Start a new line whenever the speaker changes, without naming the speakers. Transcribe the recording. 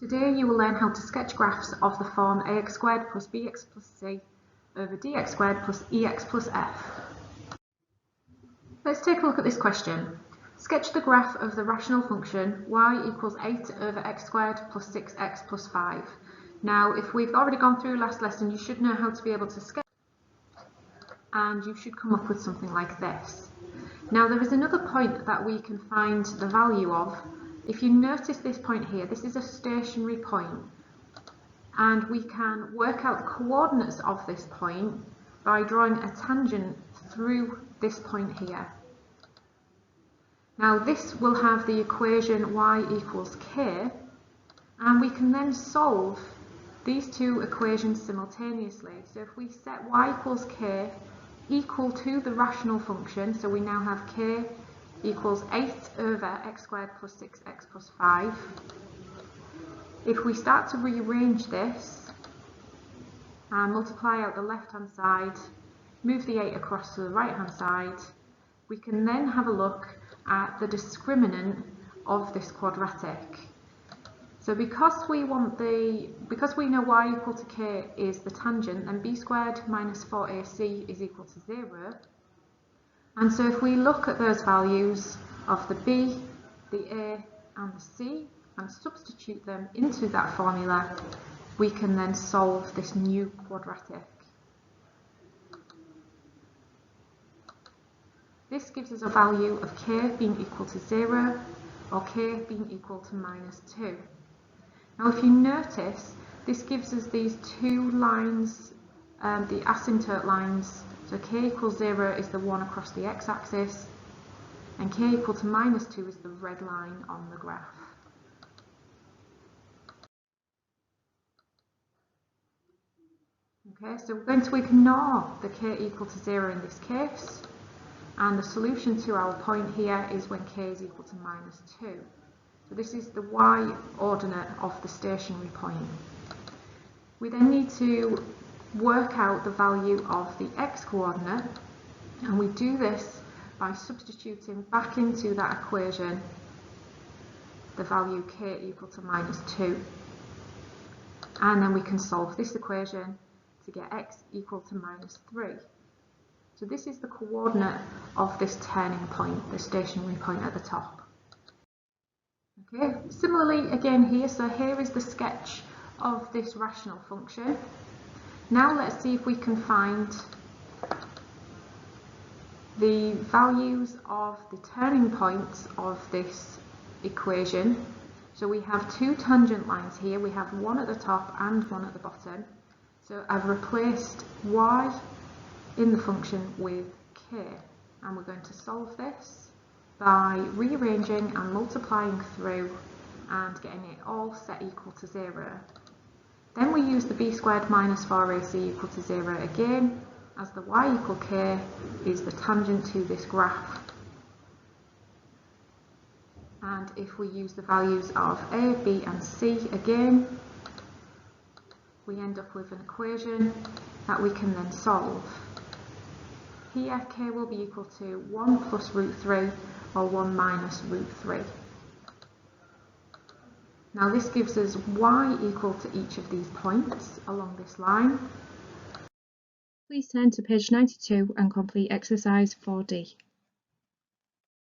Today you will learn how to sketch graphs of the form ax squared plus bx plus c over dx squared plus ex plus f. Let's take a look at this question. Sketch the graph of the rational function y equals 8 over x squared plus 6x plus 5. Now, if we've already gone through last lesson, you should know how to be able to sketch, and you should come up with something like this. Now, there is another point that we can find the value of. If you notice this point here, this is a stationary point, and we can work out the coordinates of this point by drawing a tangent through this point here. Now, this will have the equation y equals k, and we can then solve these two equations simultaneously. So if we set y equals k equal to the rational function, so we now have k equals 8 over x squared plus 6x plus 5. If we start to rearrange this and multiply out the left hand side, move the 8 across to the right hand side, we can then have a look at the discriminant of this quadratic. So because we know y equal to k is the tangent, then b squared minus 4ac is equal to 0. And so if we look at those values of the b, the a and the c and substitute them into that formula, we can then solve this new quadratic. This gives us a value of k being equal to 0 or k being equal to minus 2. Now if you notice, this gives us these two lines, the asymptote lines. So k equals 0 is the one across the x-axis, and k equal to minus 2 is the red line on the graph. Okay, so we're going to ignore the k equal to 0 in this case, and the solution to our point here is when k is equal to minus 2. So this is the y ordinate of the stationary point. We then need to work out the value of the x coordinate, and we do this by substituting back into that equation the value k equal to minus 2, and then we can solve this equation to get x equal to minus 3. So this is the coordinate of this turning point, the stationary point at the top. Okay, similarly again here, so here is the sketch of this rational function. Now let's see if we can find the values of the turning points of this equation. So we have two tangent lines here, we have one at the top and one at the bottom. So I've replaced y in the function with k, and we're going to solve this by rearranging and multiplying through and getting it all set equal to 0. Then we use the b squared minus 4ac equal to 0 again, as the y equal k is the tangent to this graph. And if we use the values of a, b and c again, we end up with an equation that we can then solve. Here k will be equal to 1 plus root 3 or 1 minus root 3. Now this gives us y equal to each of these points along this line. Please turn to page 92 and complete exercise 4D.